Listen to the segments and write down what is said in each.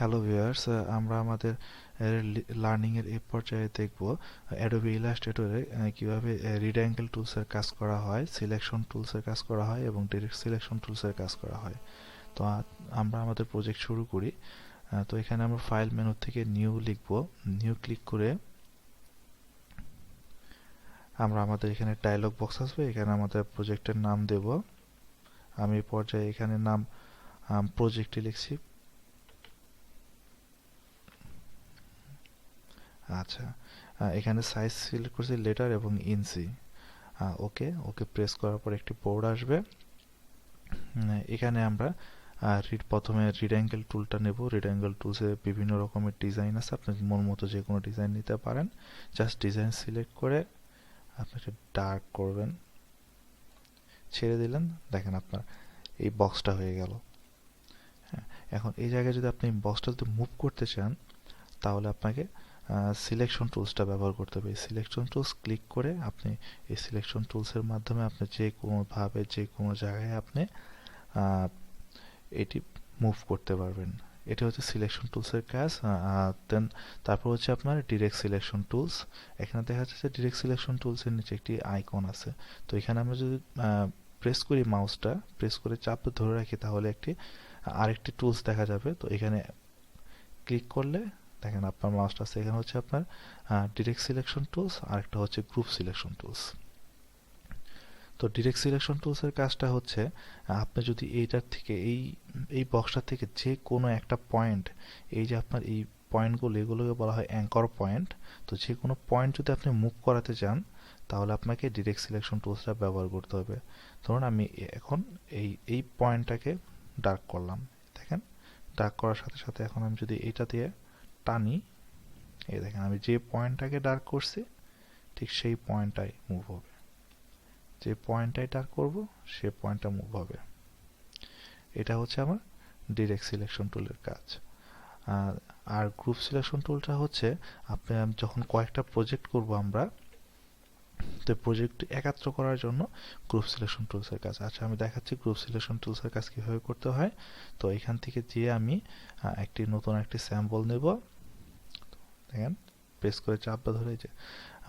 Hello viewers, আমরা আমাদের learning এর এই পর্যায়ে দেখব অ্যাডোবি ইলাস্ট্রেটরে কিভাবে রিড অ্যাঙ্গেল টুলসের কাজ করা হয়, সিলেকশন টুলসের কাজ করা হয় এবং ডিরেক্ট সিলেকশন টুলসের কাজ করা হয়। তো আমরা আমাদের প্রজেক্ট শুরু করি। তো এখানে আমরা ফাইল মেনু থেকে নিউ লিখব। নিউ ক্লিক করে আমরা আমাদের এখানে ডায়লগ বক্স আসবে, এখানে আমাদের প্রজেক্টের নাম দেব। আমি এই পর্যায়ে এখানে নাম প্রজেক্টে লিখছি। আচ্ছা, এখানে সাইজ সিলেক্ট করছি লেটার এবং ইঞ্চি। ওকে ওকে প্রেস করার পর একটি বোর্ড আসবে। এখানে আমরা প্রথমে রিড অ্যাঙ্গেল টুলটা নেব। রিড অ্যাঙ্গেল টুলসে বিভিন্ন রকমের ডিজাইন আছে, আপনি মন মতো যে কোনো ডিজাইন নিতে পারেন। জাস্ট ডিজাইন সিলেক্ট করে আপনি এটা ডার্ক করবেন, ছেড়ে দিলেন, দেখেন আপনার এই বক্সটা হয়ে গেল। হ্যাঁ, এখন এই জায়গায় যদি আপনি বক্সটা যদি মুভ করতে চান তাহলে আপনাকে সিলেকশন টুলসটা ব্যবহার করতে হবে। সিলেকশন টুলস ক্লিক করে আপনি এই সিলেকশন টুলসের মাধ্যমে আপনি যে কোনোভাবে যে কোনো জায়গায় আপনি এটি মুভ করতে পারবেন। এটা হচ্ছে সিলেকশন টুলসের কাজ। দেন তারপর হচ্ছে আপনার ডিরেক্ট সিলেকশন টুলস। এখানে দেখা যাচ্ছে ডিরেক্ট সিলেকশন টুলসের নিচে একটি আইকন আছে। তো এখানে আমরা যদি প্রেস করি, মাউসটা প্রেস করে চাপ ধরে রাখি, তাহলে আরেকটি টুলস দেখা যাবে। তো এখানে ক্লিক করলে দেখেন আপনার মাউসটা আছে, এখানে হচ্ছে আপনার ডিরেক্ট সিলেকশন টুলস, আরেকটা হচ্ছে গ্রুপ সিলেকশন টুলস। তো ডিরেক্ট সিলেকশন টুলসের কাজটা হচ্ছে আপনি যদি এইটার থেকে এই বক্সটা থেকে যে কোনো একটা পয়েন্ট, এই যে আপনার এই পয়েন্টগুলো, এগুলোকে বলা হয় অ্যাঙ্কর পয়েন্ট। তো যে কোনো পয়েন্ট যদি আপনি মুভ করাতে চান তাহলে আপনাকে ডিরেক্ট সিলেকশন টুলসটা ব্যবহার করতে হবে। ধরুন আমি এখন এই পয়েন্টটাকে ডার্ক করলাম, দেখেন ডার্ক করার সাথে সাথে এখন আমি যদি এইটা দিয়ে টানি, এই দেখেন আমি যে পয়েন্টটাকে ডার্ক করছি ঠিক সেই পয়েন্টটাই মুভ হবে। যে পয়েন্টটাই ডার্ক করব সে পয়েন্টটা মুভ হবে। এটা হচ্ছে আমার ডিরেক্ট সিলেকশন টুলের কাজ। আর গ্রুপ সিলেকশন টুলটা হচ্ছে আপনি যখন কয়েকটা প্রজেক্ট করব আমরা, তো প্রজেক্ট একাত্র করার জন্য গ্রুপ সিলেকশন টুলসের কাজ। আচ্ছা, আমি দেখাচ্ছি গ্রুপ সিলেকশন টুলসের কাজ কীভাবে করতে হয়। তো এখান থেকে যে আমি নতুন একটি স্যাম্পল নেব, দেখেন প্রেস করে চাপটা ধরে যে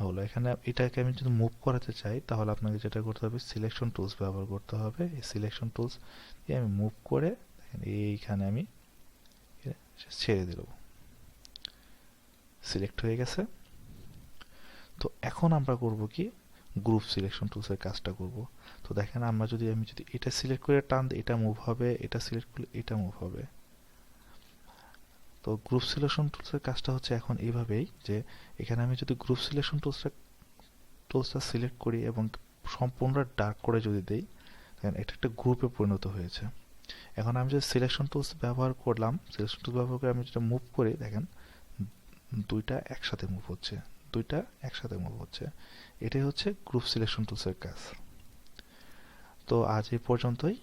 হলো। এখানে এটাকে আমি যদি মুভ করাতে চাই তাহলে আপনাকে যেটা করতে হবে, সিলেকশন টুলস ব্যবহার করতে হবে। এই সিলেকশন টুলস দিয়ে আমি মুভ করে দেখেন এইখানে আমি ছেড়ে দিলাম, সিলেক্ট হয়ে গেছে। তো এখন আমরা করব কি, গ্রুপ সিলেকশন টুলসের কাজটা করব। তো দেখেন আমি যদি এটা সিলেক্ট করে টান দিই, এটা মুভ হবে, এটা সিলেক্ট করলে এটা মুভ হবে। তো গ্রুপ সিলেকশন টুলসের কাজটা হচ্ছে এখন এইভাবেই যে এখানে আমি যদি গ্রুপ সিলেকশন টুলসটা সিলেক্ট করি এবং সম্পূর্ণ ডার্ক করে যদি দেই, দেখেন এটা একটা গ্রুপে পরিণত হয়েছে। এখন আমি যদি সিলেকশন টুলস ব্যবহার করলাম, সিলেকশন টুলস ব্যবহার করে আমি যেটা মুভ করি, দেখেন দুইটা একসাথে মুভ হচ্ছে, দুইটা একসাথে মুভ হচ্ছে। এটাই হচ্ছে গ্রুপ সিলেকশন টুলসের কাজ। তো আজ এই পর্যন্তই,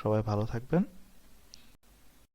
সবাই ভালো থাকবেন।